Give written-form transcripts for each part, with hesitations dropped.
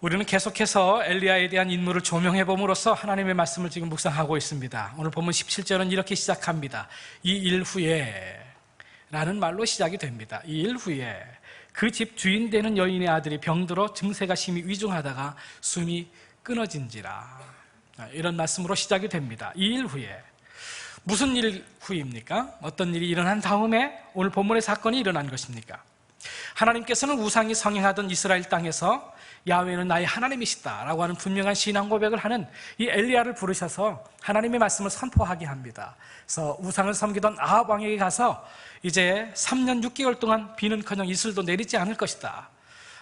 우리는 계속해서 엘리야에 대한 인물을 조명해 봄으로써 하나님의 말씀을 지금 묵상하고 있습니다. 오늘 본문 17절은 이렇게 시작합니다. 이 일 후에 라는 말로 시작이 됩니다. 이 일 후에 그 집 주인 되는 여인의 아들이 병들어 증세가 심히 위중하다가 숨이 끊어진지라. 이런 말씀으로 시작이 됩니다. 이 일 후에. 무슨 일 후입니까? 어떤 일이 일어난 다음에 오늘 본문의 사건이 일어난 것입니까? 하나님께서는 우상이 성행하던 이스라엘 땅에서 야훼는 나의 하나님이시다 라고 하는 분명한 신앙 고백을 하는 이 엘리야를 부르셔서 하나님의 말씀을 선포하게 합니다. 그래서 우상을 섬기던 아합 왕에게 가서 이제 3년 6개월 동안 비는커녕 이슬도 내리지 않을 것이다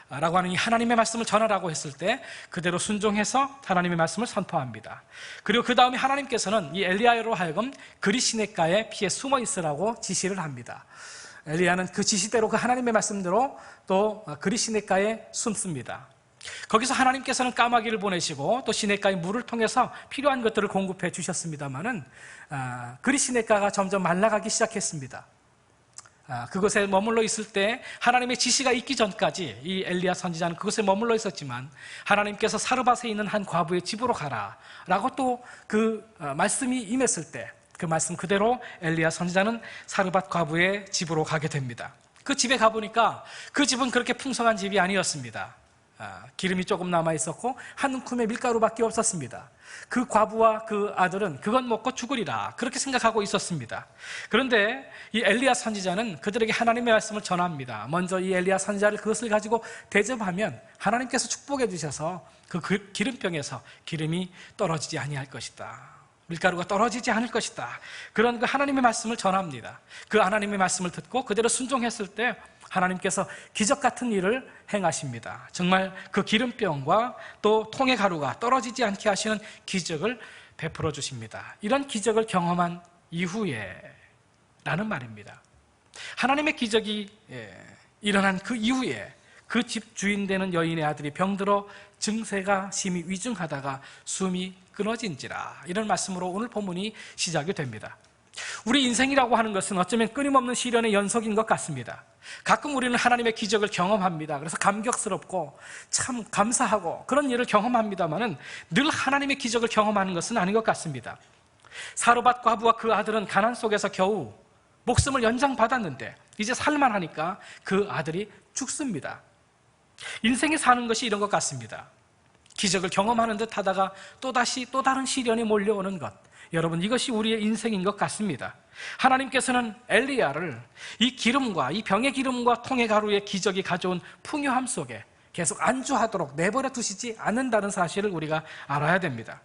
라고 하는 이 하나님의 말씀을 전하라고 했을 때 그대로 순종해서 하나님의 말씀을 선포합니다. 그리고 그 다음에 하나님께서는 이 엘리야로 하여금 그리시네가에 피해 숨어 있으라고 지시를 합니다. 엘리야는 그 지시대로 그 하나님의 말씀대로 또 그리시네가에 숨습니다. 거기서 하나님께서는 까마귀를 보내시고 또 시내가의 물을 통해서 필요한 것들을 공급해 주셨습니다마는 그리시네가가 점점 말라가기 시작했습니다. 그곳에 머물러 있을 때 하나님의 지시가 있기 전까지 이 엘리야 선지자는 그곳에 머물러 있었지만 하나님께서 사르밧에 있는 한 과부의 집으로 가라 라고 또 그 말씀이 임했을 때 그 말씀 그대로 엘리야 선지자는 사르밧 과부의 집으로 가게 됩니다. 그 집에 가보니까 그 집은 그렇게 풍성한 집이 아니었습니다. 기름이 조금 남아있었고 한 움큼의 밀가루밖에 없었습니다. 그 과부와 그 아들은 그건 먹고 죽으리라 그렇게 생각하고 있었습니다. 그런데 이 엘리야 선지자는 그들에게 하나님의 말씀을 전합니다. 먼저 이 엘리야 선지자를 그것을 가지고 대접하면 하나님께서 축복해 주셔서 그 기름병에서 기름이 떨어지지 아니할 것이다, 밀가루가 떨어지지 않을 것이다, 그런 그 하나님의 말씀을 전합니다. 그 하나님의 말씀을 듣고 그대로 순종했을 때 하나님께서 기적 같은 일을 행하십니다. 정말 그 기름병과 또 통의 가루가 떨어지지 않게 하시는 기적을 베풀어 주십니다. 이런 기적을 경험한 이후에 라는 말입니다. 하나님의 기적이 일어난 그 이후에 그 집 주인 되는 여인의 아들이 병들어 증세가 심히 위중하다가 숨이 끊어진지라. 이런 말씀으로 오늘 본문이 시작이 됩니다. 우리 인생이라고 하는 것은 어쩌면 끊임없는 시련의 연속인 것 같습니다. 가끔 우리는 하나님의 기적을 경험합니다. 그래서 감격스럽고 참 감사하고 그런 일을 경험합니다만은 늘 하나님의 기적을 경험하는 것은 아닌 것 같습니다. 사르밧 과부와 그 아들은 가난 속에서 겨우 목숨을 연장받았는데 이제 살만하니까 그 아들이 죽습니다. 인생에 사는 것이 이런 것 같습니다. 기적을 경험하는 듯 하다가 또다시 또 다른 시련이 몰려오는 것, 여러분 이것이 우리의 인생인 것 같습니다. 하나님께서는 엘리야를 이 기름과 이 병의 기름과 통의 가루의 기적이 가져온 풍요함 속에 계속 안주하도록 내버려 두시지 않는다는 사실을 우리가 알아야 됩니다.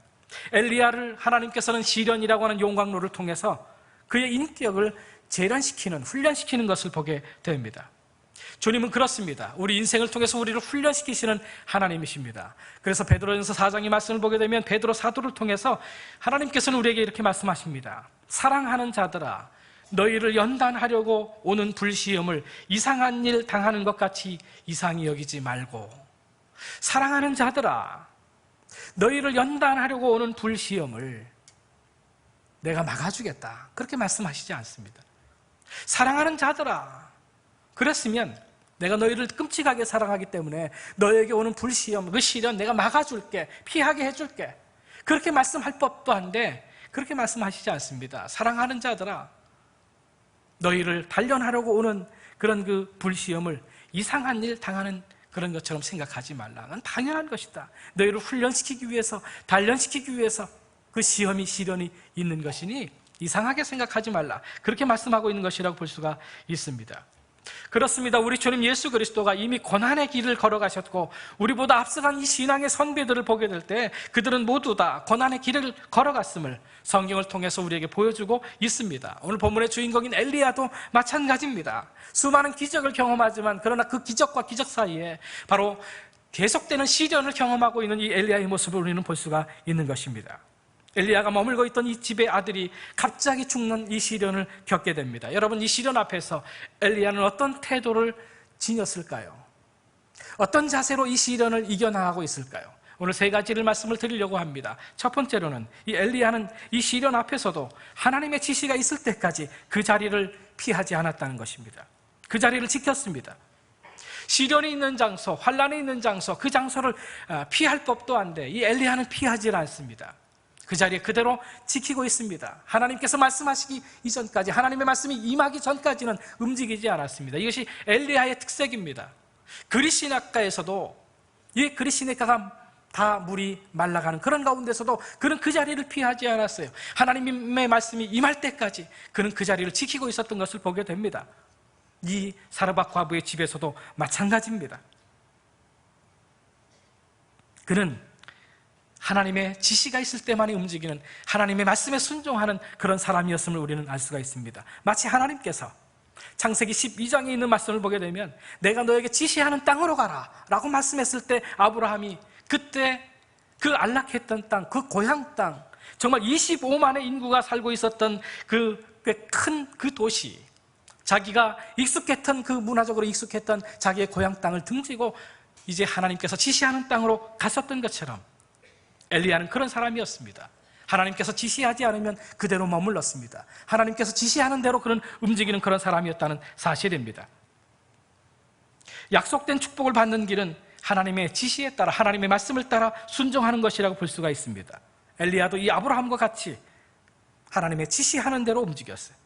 엘리야를 하나님께서는 시련이라고 하는 용광로를 통해서 그의 인격을 재련시키는, 훈련시키는 것을 보게 됩니다. 주님은 그렇습니다. 우리 인생을 통해서 우리를 훈련시키시는 하나님이십니다. 그래서 베드로전서 4장의 말씀을 보게 되면 베드로 사도를 통해서 하나님께서는 우리에게 이렇게 말씀하십니다. 사랑하는 자들아, 너희를 연단하려고 오는 불시험을 이상한 일 당하는 것 같이 이상히 여기지 말고, 사랑하는 자들아, 너희를 연단하려고 오는 불시험을 내가 막아주겠다, 그렇게 말씀하시지 않습니다. 사랑하는 자들아, 그랬으면 내가 너희를 끔찍하게 사랑하기 때문에 너에게 오는 불시험, 그 시련 내가 막아줄게, 피하게 해줄게, 그렇게 말씀할 법도 한데 그렇게 말씀하시지 않습니다. 사랑하는 자들아, 너희를 단련하려고 오는 그런 그 불시험을 이상한 일 당하는 그런 것처럼 생각하지 말라. 그건 당연한 것이다. 너희를 훈련시키기 위해서, 단련시키기 위해서 그 시험이, 시련이 있는 것이니 이상하게 생각하지 말라. 그렇게 말씀하고 있는 것이라고 볼 수가 있습니다. 그렇습니다. 우리 주님 예수 그리스도가 이미 고난의 길을 걸어가셨고 우리보다 앞서간 이 신앙의 선배들을 보게 될 때 그들은 모두 다 고난의 길을 걸어갔음을 성경을 통해서 우리에게 보여주고 있습니다. 오늘 본문의 주인공인 엘리야도 마찬가지입니다. 수많은 기적을 경험하지만 그러나 그 기적과 기적 사이에 바로 계속되는 시련을 경험하고 있는 이 엘리야의 모습을 우리는 볼 수가 있는 것입니다. 엘리야가 머물고 있던 이 집의 아들이 갑자기 죽는 이 시련을 겪게 됩니다. 여러분, 이 시련 앞에서 엘리야는 어떤 태도를 지녔을까요? 어떤 자세로 이 시련을 이겨나가고 있을까요? 오늘 세 가지를 말씀을 드리려고 합니다. 첫 번째로는 이 엘리야는 이 시련 앞에서도 하나님의 지시가 있을 때까지 그 자리를 피하지 않았다는 것입니다. 그 자리를 지켰습니다. 시련이 있는 장소, 환란이 있는 장소, 그 장소를 피할 법도 한데 이 엘리야는 피하지 않습니다. 그 자리에 그대로 지키고 있습니다. 하나님께서 말씀하시기 이전까지, 하나님의 말씀이 임하기 전까지는 움직이지 않았습니다. 이것이 엘리야의 특색입니다. 그리시나가에서도, 이 그리시나가가 다 물이 말라가는 그런 가운데서도 그는 그 자리를 피하지 않았어요. 하나님의 말씀이 임할 때까지 그는 그 자리를 지키고 있었던 것을 보게 됩니다. 이 사르밧 과부의 집에서도 마찬가지입니다. 그는 하나님의 지시가 있을 때만이 움직이는, 하나님의 말씀에 순종하는 그런 사람이었음을 우리는 알 수가 있습니다. 마치 하나님께서 창세기 12장에 있는 말씀을 보게 되면 내가 너에게 지시하는 땅으로 가라 라고 말씀했을 때 아브라함이 그때 그 안락했던 땅, 그 고향 땅, 정말 25만의 인구가 살고 있었던 그 큰 그 도시, 자기가 익숙했던, 그 문화적으로 익숙했던 자기의 고향 땅을 등지고 이제 하나님께서 지시하는 땅으로 갔었던 것처럼 엘리야는 그런 사람이었습니다. 하나님께서 지시하지 않으면 그대로 머물렀습니다. 하나님께서 지시하는 대로 그는 움직이는 그런 사람이었다는 사실입니다. 약속된 축복을 받는 길은 하나님의 지시에 따라, 하나님의 말씀을 따라 순종하는 것이라고 볼 수가 있습니다. 엘리야도 이 아브라함과 같이 하나님의 지시하는 대로 움직였어요.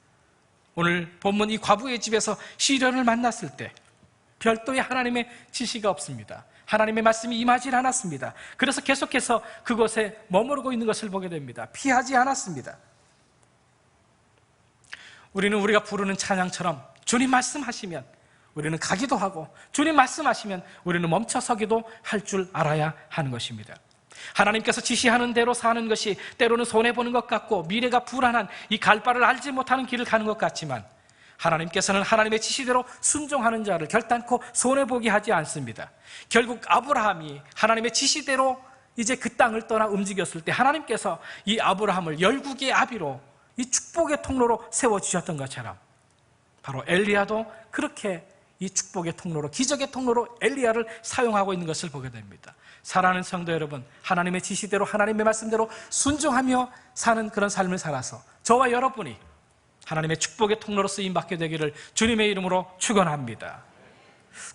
오늘 본문 이 과부의 집에서 시련을 만났을 때 별도의 하나님의 지시가 없습니다. 하나님의 말씀이 임하지 않았습니다. 그래서 계속해서 그곳에 머무르고 있는 것을 보게 됩니다. 피하지 않았습니다. 우리는 우리가 부르는 찬양처럼 주님 말씀하시면 우리는 가기도 하고, 주님 말씀하시면 우리는 멈춰서기도 할 줄 알아야 하는 것입니다. 하나님께서 지시하는 대로 사는 것이 때로는 손해보는 것 같고 미래가 불안한, 이 갈 바를 알지 못하는 길을 가는 것 같지만 하나님께서는 하나님의 지시대로 순종하는 자를 결단코 손해보게 하지 않습니다. 결국 아브라함이 하나님의 지시대로 이제 그 땅을 떠나 움직였을 때 하나님께서 이 아브라함을 열국의 아비로, 이 축복의 통로로 세워주셨던 것처럼 바로 엘리야도 그렇게 이 축복의 통로로, 기적의 통로로 엘리야를 사용하고 있는 것을 보게 됩니다. 사랑하는 성도 여러분, 하나님의 지시대로, 하나님의 말씀대로 순종하며 사는 그런 삶을 살아서 저와 여러분이 하나님의 축복의 통로로 쓰임받게 되기를 주님의 이름으로 축원합니다.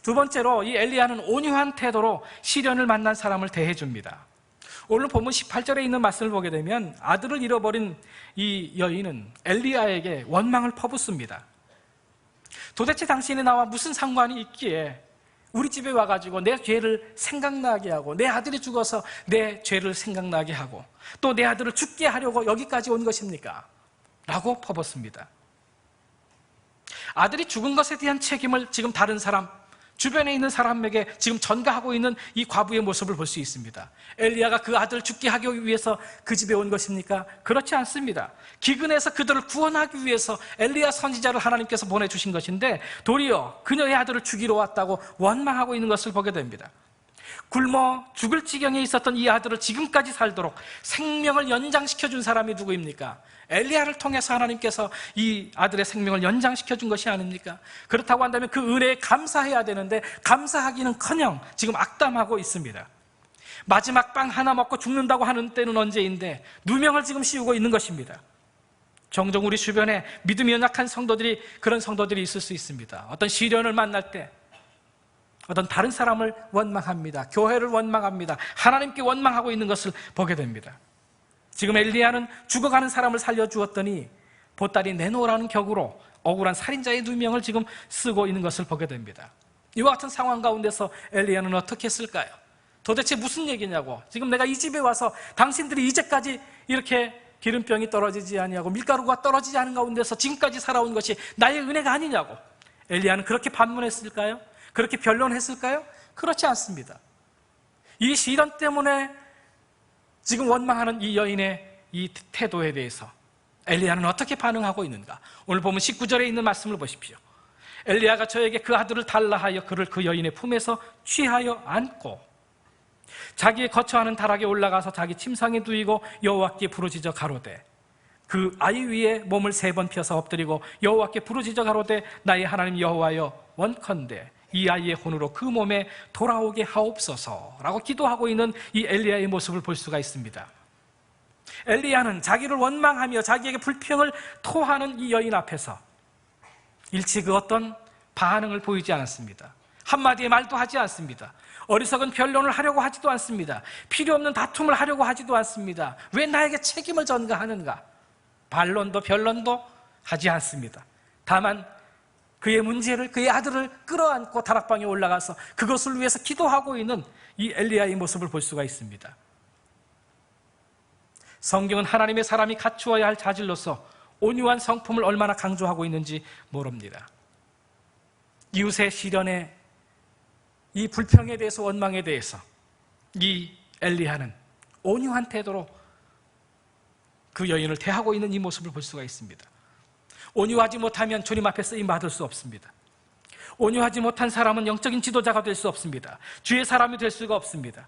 두 번째로, 이 엘리야는 온유한 태도로 시련을 만난 사람을 대해줍니다. 오늘 본문 18절에 있는 말씀을 보게 되면 아들을 잃어버린 이 여인은 엘리야에게 원망을 퍼붓습니다. 도대체 당신이 나와 무슨 상관이 있기에 우리 집에 와가지고 내 죄를 생각나게 하고, 내 아들이 죽어서 내 죄를 생각나게 하고, 또 내 아들을 죽게 하려고 여기까지 온 것입니까? 라고 퍼붓습니다. 아들이 죽은 것에 대한 책임을 지금 다른 사람, 주변에 있는 사람에게 지금 전가하고 있는 이 과부의 모습을 볼 수 있습니다. 엘리야가 그 아들을 죽게 하기 위해서 그 집에 온 것입니까? 그렇지 않습니다. 기근에서 그들을 구원하기 위해서 엘리야 선지자를 하나님께서 보내주신 것인데 도리어 그녀의 아들을 죽이러 왔다고 원망하고 있는 것을 보게 됩니다. 굶어 죽을 지경에 있었던 이 아들을 지금까지 살도록 생명을 연장시켜준 사람이 누구입니까? 엘리야를 통해서 하나님께서 이 아들의 생명을 연장시켜준 것이 아닙니까? 그렇다고 한다면 그 은혜에 감사해야 되는데 감사하기는커녕 지금 악담하고 있습니다. 마지막 빵 하나 먹고 죽는다고 하는 때는 언제인데 누명을 지금 씌우고 있는 것입니다. 종종 우리 주변에 믿음이 연약한 성도들이, 그런 성도들이 있을 수 있습니다. 어떤 시련을 만날 때 어떤 다른 사람을 원망합니다. 교회를 원망합니다. 하나님께 원망하고 있는 것을 보게 됩니다. 지금 엘리야는 죽어가는 사람을 살려주었더니 보따리 내놓으라는 격으로 억울한 살인자의 누명을 지금 쓰고 있는 것을 보게 됩니다. 이와 같은 상황 가운데서 엘리야는 어떻게 했을까요? 도대체 무슨 얘기냐고, 지금 내가 이 집에 와서 당신들이 이제까지 이렇게 기름병이 떨어지지 아니하고 밀가루가 떨어지지 않은 가운데서 지금까지 살아온 것이 나의 은혜가 아니냐고 엘리야는 그렇게 반문했을까요? 그렇게 변론했을까요? 그렇지 않습니다. 이 시련 때문에 지금 원망하는 이 여인의 이 태도에 대해서 엘리야는 어떻게 반응하고 있는가? 오늘 보면 19절에 있는 말씀을 보십시오. 엘리야가 저에게 그 아들을 달라 하여 그를 그 여인의 품에서 취하여 안고 자기의 거처하는 다락에 올라가서 자기 침상에 누이고 여호와께 부르짖어 가로되, 그 아이 위에 몸을 3번 펴서 엎드리고 여호와께 부르짖어 가로되, 나의 하나님 여호와여, 원컨대 이 아이의 혼으로 그 몸에 돌아오게 하옵소서라고 기도하고 있는 이 엘리야의 모습을 볼 수가 있습니다. 엘리야는 자기를 원망하며 자기에게 불평을 토하는 이 여인 앞에서 일치 그 어떤 반응을 보이지 않았습니다. 한마디의 말도 하지 않습니다. 어리석은 변론을 하려고 하지도 않습니다. 필요 없는 다툼을 하려고 하지도 않습니다. 왜 나에게 책임을 전가하는가? 반론도 변론도 하지 않습니다. 다만 그의 문제를, 그의 아들을 끌어안고 다락방에 올라가서 그것을 위해서 기도하고 있는 이 엘리야의 모습을 볼 수가 있습니다. 성경은 하나님의 사람이 갖추어야 할 자질로서 온유한 성품을 얼마나 강조하고 있는지 모릅니다. 이웃의 시련에, 이 불평에 대해서, 원망에 대해서 이 엘리야는 온유한 태도로 그 여인을 대하고 있는 이 모습을 볼 수가 있습니다. 온유하지 못하면 주님 앞에 쓰임받을 수 없습니다. 온유하지 못한 사람은 영적인 지도자가 될 수 없습니다. 주의 사람이 될 수가 없습니다.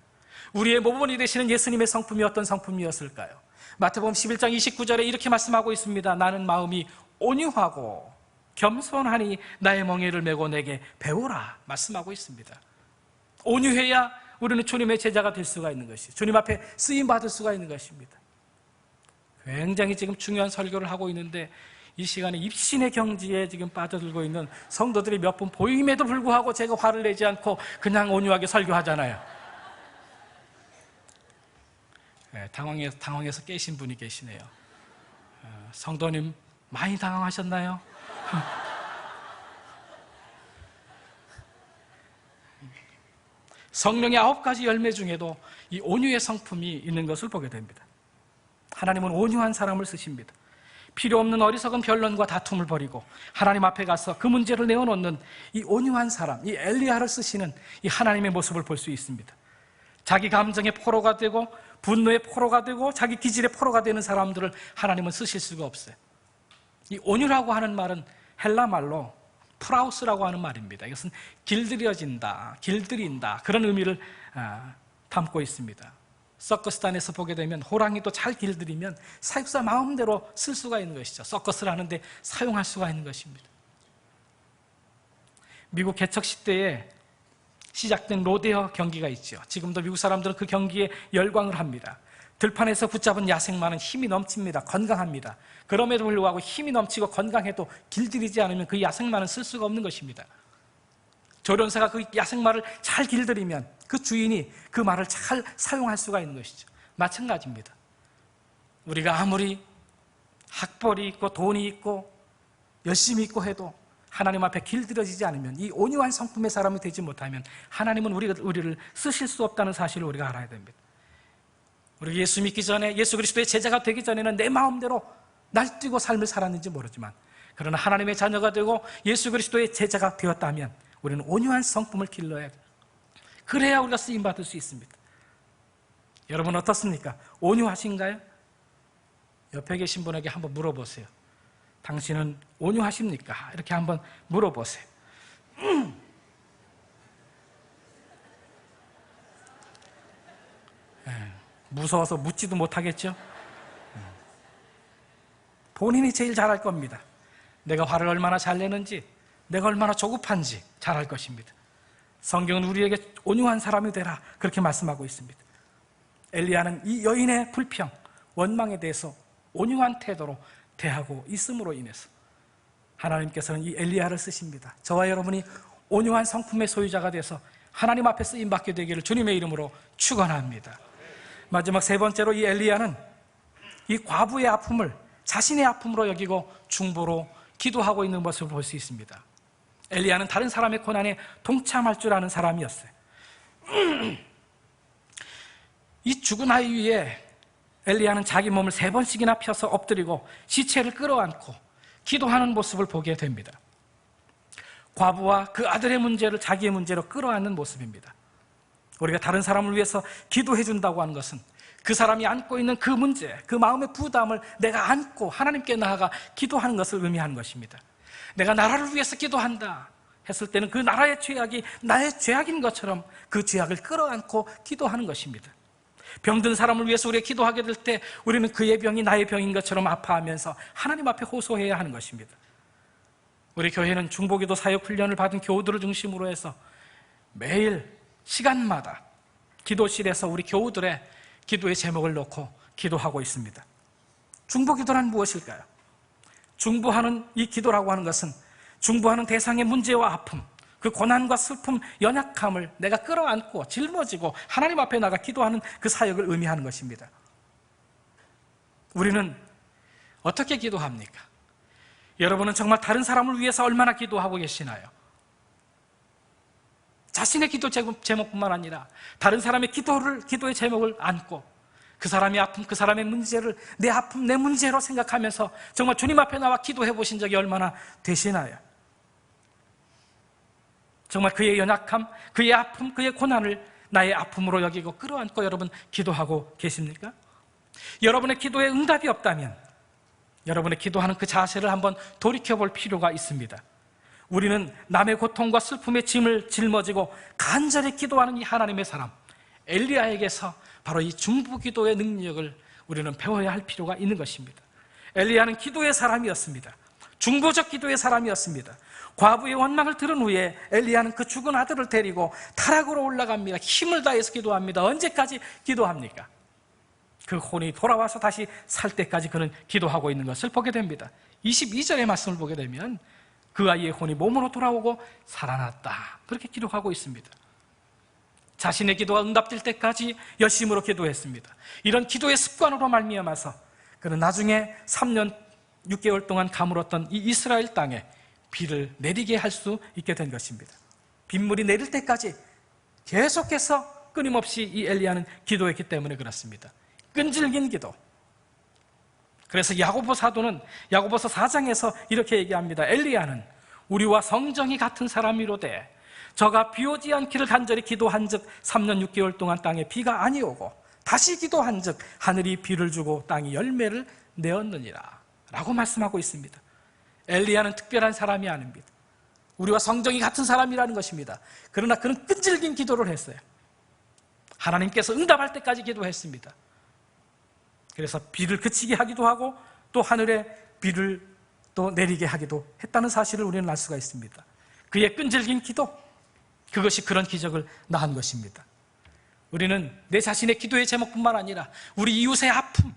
우리의 모범이 되시는 예수님의 성품이 어떤 성품이었을까요? 마태복음 11장 29절에 이렇게 말씀하고 있습니다. 나는 마음이 온유하고 겸손하니 나의 멍에를 메고 내게 배우라 말씀하고 있습니다. 온유해야 우리는 주님의 제자가 될 수가 있는 것이죠. 주님 앞에 쓰임받을 수가 있는 것입니다. 굉장히 지금 중요한 설교를 하고 있는데 이 시간에 입신의 경지에 지금 빠져들고 있는 성도들이 몇 분 보임에도 불구하고 제가 화를 내지 않고 그냥 온유하게 설교하잖아요. 네, 당황해서 깨신 분이 계시네요. 성도님 많이 당황하셨나요? 성령의 9가지 열매 중에도 이 온유의 성품이 있는 것을 보게 됩니다. 하나님은 온유한 사람을 쓰십니다. 필요 없는 어리석은 변론과 다툼을 벌이고 하나님 앞에 가서 그 문제를 내어놓는 이 온유한 사람, 이 엘리야를 쓰시는 이 하나님의 모습을 볼 수 있습니다. 자기 감정의 포로가 되고 분노의 포로가 되고 자기 기질의 포로가 되는 사람들을 하나님은 쓰실 수가 없어요. 이 온유라고 하는 말은 헬라 말로 프라우스라고 하는 말입니다. 이것은 길들여진다, 길들인다, 그런 의미를 담고 있습니다. 서커스단에서 보게 되면 호랑이도 잘 길들이면 사육사 마음대로 쓸 수가 있는 것이죠. 서커스를 하는데 사용할 수가 있는 것입니다. 미국 개척 시대에 시작된 로데오 경기가 있죠. 지금도 미국 사람들은 그 경기에 열광을 합니다. 들판에서 붙잡은 야생마는 힘이 넘칩니다. 건강합니다. 그럼에도 불구하고 힘이 넘치고 건강해도 길들이지 않으면 그 야생마는 쓸 수가 없는 것입니다. 조련사가 그 야생마를 잘 길들이면 그 주인이 그 말을 잘 사용할 수가 있는 것이죠. 마찬가지입니다. 우리가 아무리 학벌이 있고 돈이 있고 열심히 있고 해도 하나님 앞에 길들여지지 않으면, 이 온유한 성품의 사람이 되지 못하면 하나님은 우리를 쓰실 수 없다는 사실을 우리가 알아야 됩니다. 우리가 예수 믿기 전에, 예수 그리스도의 제자가 되기 전에는 내 마음대로 날뛰고 삶을 살았는지 모르지만, 그러나 하나님의 자녀가 되고 예수 그리스도의 제자가 되었다면 우리는 온유한 성품을 길러야 돼요. 그래야 우리가 쓰임받을 수 있습니다. 여러분 어떻습니까? 온유하신가요? 옆에 계신 분에게 한번 물어보세요. 당신은 온유하십니까? 이렇게 한번 물어보세요. 무서워서 묻지도 못하겠죠? 본인이 제일 잘할 겁니다. 내가 화를 얼마나 잘 내는지, 내가 얼마나 조급한지 잘할 것입니다. 성경은 우리에게 온유한 사람이 되라, 그렇게 말씀하고 있습니다. 엘리야는 이 여인의 불평, 원망에 대해서 온유한 태도로 대하고 있음으로 인해서 하나님께서는 이 엘리야를 쓰십니다. 저와 여러분이 온유한 성품의 소유자가 돼서 하나님 앞에 쓰임받게 되기를 주님의 이름으로 축원합니다. 마지막 세 번째로, 이 엘리야는 이 과부의 아픔을 자신의 아픔으로 여기고 중보로 기도하고 있는 모습을 볼 수 있습니다. 엘리야는 다른 사람의 고난에 동참할 줄 아는 사람이었어요. 이 죽은 아이 위에 엘리야는 자기 몸을 3번씩이나 펴서 엎드리고 시체를 끌어안고 기도하는 모습을 보게 됩니다. 과부와 그 아들의 문제를 자기의 문제로 끌어안는 모습입니다. 우리가 다른 사람을 위해서 기도해 준다고 하는 것은 그 사람이 안고 있는 그 문제, 그 마음의 부담을 내가 안고 하나님께 나아가 기도하는 것을 의미하는 것입니다. 내가 나라를 위해서 기도한다 했을 때는 그 나라의 죄악이 나의 죄악인 것처럼 그 죄악을 끌어안고 기도하는 것입니다. 병든 사람을 위해서 우리가 기도하게 될 때 우리는 그의 병이 나의 병인 것처럼 아파하면서 하나님 앞에 호소해야 하는 것입니다. 우리 교회는 중보기도 사역훈련을 받은 교우들을 중심으로 해서 매일 시간마다 기도실에서 우리 교우들의 기도의 제목을 놓고 기도하고 있습니다. 중보기도란 무엇일까요? 중보하는 이 기도라고 하는 것은 중보하는 대상의 문제와 아픔, 그 고난과 슬픔, 연약함을 내가 끌어안고 짊어지고 하나님 앞에 나가 기도하는 그 사역을 의미하는 것입니다. 우리는 어떻게 기도합니까? 여러분은 정말 다른 사람을 위해서 얼마나 기도하고 계시나요? 자신의 기도 제목뿐만 아니라 다른 사람의 기도의 제목을 안고 그 사람의 아픔, 그 사람의 문제를 내 아픔, 내 문제로 생각하면서 정말 주님 앞에 나와 기도해 보신 적이 얼마나 되시나요? 정말 그의 연약함, 그의 아픔, 그의 고난을 나의 아픔으로 여기고 끌어안고 여러분 기도하고 계십니까? 여러분의 기도에 응답이 없다면 여러분의 기도하는 그 자세를 한번 돌이켜볼 필요가 있습니다. 우리는 남의 고통과 슬픔의 짐을 짊어지고 간절히 기도하는 이 하나님의 사람 엘리야에게서 바로 이 중보기도의 능력을 우리는 배워야 할 필요가 있는 것입니다. 엘리야는 기도의 사람이었습니다. 중보적 기도의 사람이었습니다. 과부의 원망을 들은 후에 엘리야는 그 죽은 아들을 데리고 타락으로 올라갑니다. 힘을 다해서 기도합니다. 언제까지 기도합니까? 그 혼이 돌아와서 다시 살 때까지 그는 기도하고 있는 것을 보게 됩니다. 22절의 말씀을 보게 되면 그 아이의 혼이 몸으로 돌아오고 살아났다, 그렇게 기록하고 있습니다. 자신의 기도가 응답될 때까지 열심으로 기도했습니다. 이런 기도의 습관으로 말미암아서 그는 나중에 3년 6개월 동안 가물었던 이 이스라엘 땅에 비를 내리게 할 수 있게 된 것입니다. 빗물이 내릴 때까지 계속해서 끊임없이 이 엘리야는 기도했기 때문에 그렇습니다. 끈질긴 기도. 그래서 야고보 사도는 야고보서 4장에서 이렇게 얘기합니다. 엘리야는 우리와 성정이 같은 사람이로되 저가 비 오지 않기를 간절히 기도한즉 3년 6개월 동안 땅에 비가 아니오고 다시 기도한즉 하늘이 비를 주고 땅이 열매를 내었느니라 라고 말씀하고 있습니다. 엘리야는 특별한 사람이 아닙니다. 우리와 성정이 같은 사람이라는 것입니다. 그러나 그는 끈질긴 기도를 했어요. 하나님께서 응답할 때까지 기도했습니다. 그래서 비를 그치게 하기도 하고 또 하늘에 비를 또 내리게 하기도 했다는 사실을 우리는 알 수가 있습니다. 그의 끈질긴 기도, 그것이 그런 기적을 낳은 것입니다. 우리는 내 자신의 기도의 제목뿐만 아니라 우리 이웃의 아픔,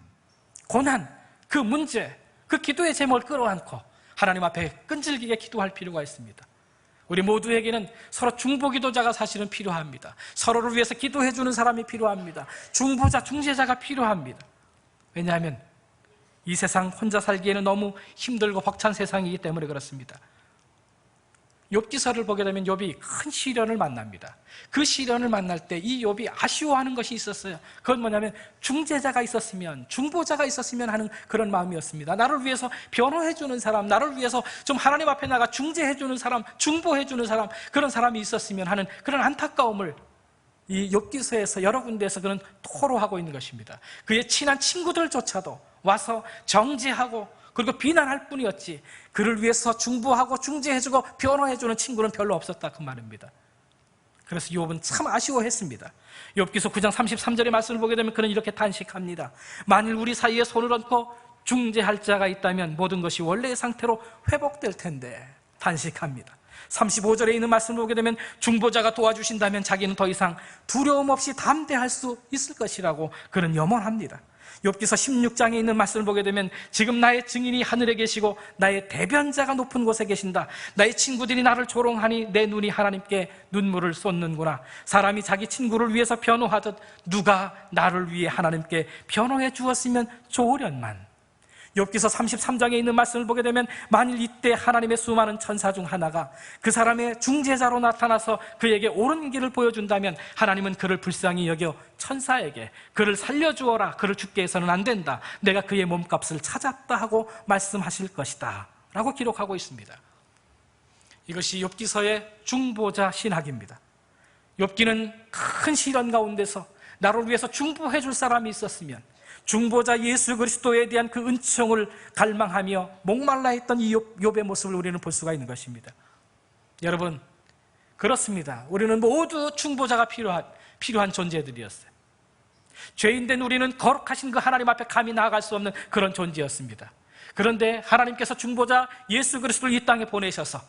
고난, 그 문제, 그 기도의 제목을 끌어안고 하나님 앞에 끈질기게 기도할 필요가 있습니다. 우리 모두에게는 서로 중보기도자가 사실은 필요합니다. 서로를 위해서 기도해주는 사람이 필요합니다. 중보자, 중재자가 필요합니다. 왜냐하면 이 세상 혼자 살기에는 너무 힘들고 벅찬 세상이기 때문에 그렇습니다. 욥기서를 보게 되면 욥이 큰 시련을 만납니다. 그 시련을 만날 때 이 욥이 아쉬워하는 것이 있었어요. 그건 뭐냐면 중재자가 있었으면, 중보자가 있었으면 하는 그런 마음이었습니다. 나를 위해서 변호해주는 사람, 나를 위해서 좀 하나님 앞에 나가 중재해주는 사람, 중보해주는 사람, 그런 사람이 있었으면 하는 그런 안타까움을 이 욥기서에서 여러 군데에서 그는 토로하고 있는 것입니다. 그의 친한 친구들조차도 와서 정죄하고 그리고 비난할 뿐이었지 그를 위해서 중보하고 중재해주고 변호해주는 친구는 별로 없었다, 그 말입니다. 그래서 욥은 참 아쉬워했습니다. 욥기서 9장 33절의 말씀을 보게 되면 그는 이렇게 탄식합니다. 만일 우리 사이에 손을 얹고 중재할 자가 있다면 모든 것이 원래의 상태로 회복될 텐데, 탄식합니다. 35절에 있는 말씀을 보게 되면 중보자가 도와주신다면 자기는 더 이상 두려움 없이 담대할 수 있을 것이라고 그는 염원합니다. 욥기서 16장에 있는 말씀을 보게 되면 지금 나의 증인이 하늘에 계시고 나의 대변자가 높은 곳에 계신다. 나의 친구들이 나를 조롱하니 내 눈이 하나님께 눈물을 쏟는구나. 사람이 자기 친구를 위해서 변호하듯 누가 나를 위해 하나님께 변호해 주었으면 좋으련만. 욥기서 33장에 있는 말씀을 보게 되면 만일 이때 하나님의 수많은 천사 중 하나가 그 사람의 중재자로 나타나서 그에게 옳은 길을 보여준다면 하나님은 그를 불쌍히 여겨 천사에게 그를 살려주어라, 그를 죽게 해서는 안 된다, 내가 그의 몸값을 찾았다 하고 말씀하실 것이다 라고 기록하고 있습니다. 이것이 욥기서의 중보자 신학입니다. 욥기는 큰 시련 가운데서 나를 위해서 중보해 줄 사람이 있었으면, 중보자 예수 그리스도에 대한 그 은총을 갈망하며 목말라 했던 이 욥의 모습을 우리는 볼 수가 있는 것입니다. 여러분, 그렇습니다. 우리는 모두 중보자가 필요한 존재들이었어요. 죄인된 우리는 거룩하신 그 하나님 앞에 감히 나아갈 수 없는 그런 존재였습니다. 그런데 하나님께서 중보자 예수 그리스도를 이 땅에 보내셔서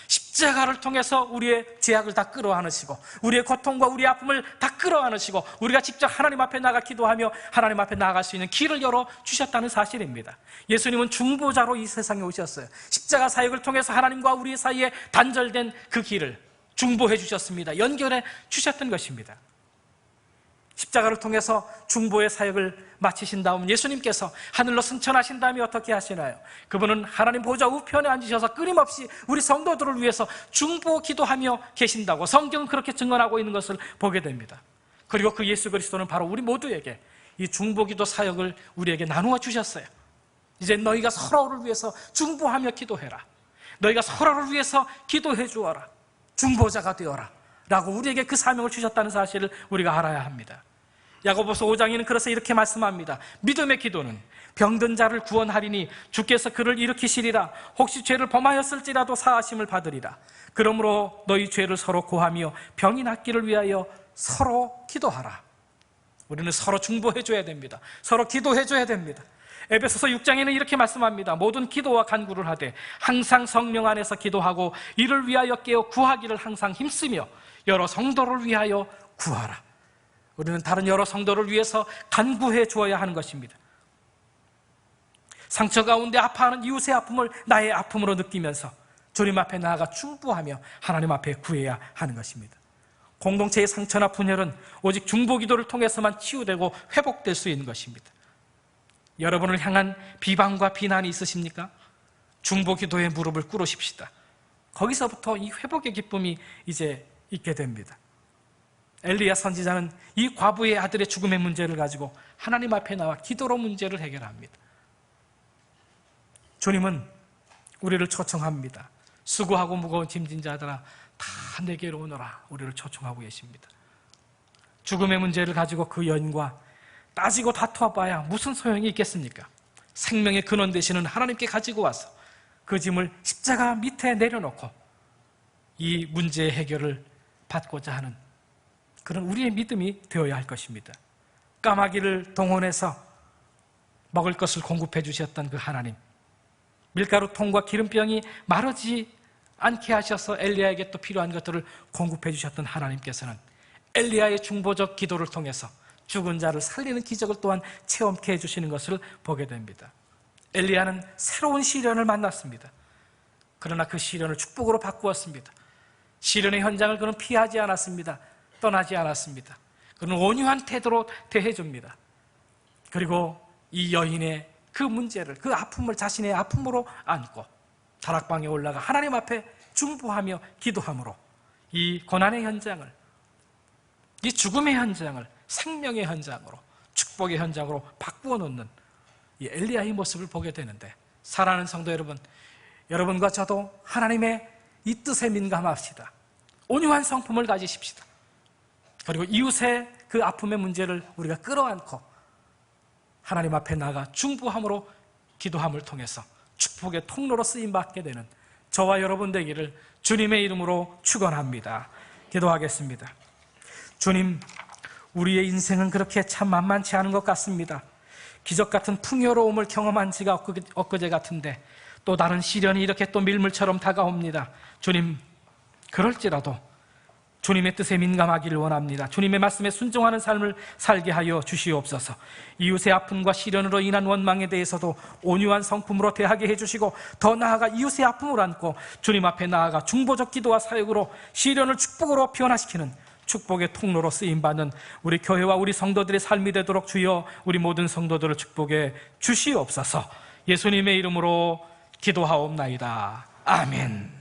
십자가를 통해서 우리의 죄악을 다 끌어안으시고 우리의 고통과 우리의 아픔을 다 끌어안으시고 우리가 직접 하나님 앞에 나가 기도하며 하나님 앞에 나아갈 수 있는 길을 열어주셨다는 사실입니다. 예수님은 중보자로 이 세상에 오셨어요. 십자가 사역을 통해서 하나님과 우리 사이에 단절된 그 길을 중보해 주셨습니다. 연결해 주셨던 것입니다. 십자가를 통해서 중보의 사역을 마치신 다음 예수님께서 하늘로 승천하신 다음에 어떻게 하시나요? 그분은 하나님 보좌 우편에 앉으셔서 끊임없이 우리 성도들을 위해서 중보 기도하며 계신다고 성경은 그렇게 증언하고 있는 것을 보게 됩니다. 그리고 그 예수 그리스도는 바로 우리 모두에게 이 중보 기도 사역을 우리에게 나누어 주셨어요. 이제 너희가 서로를 위해서 중보하며 기도해라. 너희가 서로를 위해서 기도해 주어라. 중보자가 되어라 라고 우리에게 그 사명을 주셨다는 사실을 우리가 알아야 합니다. 야고보서 5장에는 그래서 이렇게 말씀합니다. 믿음의 기도는 병든 자를 구원하리니 주께서 그를 일으키시리라. 혹시 죄를 범하였을지라도 사하심을 받으리라. 그러므로 너희 죄를 서로 고하며 병이 낫기를 위하여 서로 기도하라. 우리는 서로 중보해 줘야 됩니다. 서로 기도해 줘야 됩니다. 에베소서 6장에는 이렇게 말씀합니다. 모든 기도와 간구를 하되 항상 성령 안에서 기도하고 이를 위하여 깨어 구하기를 항상 힘쓰며 여러 성도를 위하여 구하라. 우리는 다른 여러 성도를 위해서 간구해 주어야 하는 것입니다. 상처 가운데 아파하는 이웃의 아픔을 나의 아픔으로 느끼면서 주님 앞에 나아가 중보하며 하나님 앞에 구해야 하는 것입니다. 공동체의 상처나 분열은 오직 중보 기도를 통해서만 치유되고 회복될 수 있는 것입니다. 여러분을 향한 비방과 비난이 있으십니까? 중보 기도에 무릎을 꿇으십시다. 거기서부터 이 회복의 기쁨이 이제 있게 됩니다. 엘리야 선지자는 이 과부의 아들의 죽음의 문제를 가지고 하나님 앞에 나와 기도로 문제를 해결합니다. 주님은 우리를 초청합니다. 수고하고 무거운 짐진 자들아 다 내게로 오너라. 우리를 초청하고 계십니다. 죽음의 문제를 가지고 그 여인과 따지고 다투어봐야 무슨 소용이 있겠습니까? 생명의 근원 되시는 하나님께 가지고 와서 그 짐을 십자가 밑에 내려놓고 이 문제의 해결을 받고자 하는 그런 우리의 믿음이 되어야 할 것입니다. 까마귀를 동원해서 먹을 것을 공급해 주셨던 그 하나님, 밀가루통과 기름병이 마르지 않게 하셔서 엘리야에게 또 필요한 것들을 공급해 주셨던 하나님께서는 엘리야의 중보적 기도를 통해서 죽은 자를 살리는 기적을 또한 체험케 해주시는 것을 보게 됩니다. 엘리야는 새로운 시련을 만났습니다. 그러나 그 시련을 축복으로 바꾸었습니다. 시련의 현장을 그는 피하지 않았습니다. 떠나지 않았습니다. 그는 온유한 태도로 대해줍니다. 그리고 이 여인의 그 문제를, 그 아픔을 자신의 아픔으로 안고 다락방에 올라가 하나님 앞에 중보하며 기도함으로 이 고난의 현장을, 이 죽음의 현장을 생명의 현장으로, 축복의 현장으로 바꾸어 놓는 이 엘리야의 모습을 보게 되는데, 사랑하는 성도 여러분, 여러분과 저도 하나님의 이 뜻에 민감합시다. 온유한 성품을 가지십시다. 그리고 이웃의 그 아픔의 문제를 우리가 끌어안고 하나님 앞에 나가 중보함으로 기도함을 통해서 축복의 통로로 쓰임받게 되는 저와 여러분 되기를 주님의 이름으로 축원합니다. 기도하겠습니다. 주님, 우리의 인생은 그렇게 참 만만치 않은 것 같습니다. 기적 같은 풍요로움을 경험한 지가 엊그제 같은데 또 다른 시련이 이렇게 또 밀물처럼 다가옵니다. 주님, 그럴지라도 주님의 뜻에 민감하기를 원합니다. 주님의 말씀에 순종하는 삶을 살게 하여 주시옵소서. 이웃의 아픔과 시련으로 인한 원망에 대해서도 온유한 성품으로 대하게 해주시고, 더 나아가 이웃의 아픔을 안고 주님 앞에 나아가 중보적 기도와 사역으로 시련을 축복으로 변화시키는 축복의 통로로 쓰임받는 우리 교회와 우리 성도들의 삶이 되도록 주여 우리 모든 성도들을 축복해 주시옵소서. 예수님의 이름으로 기도하옵나이다. 아멘.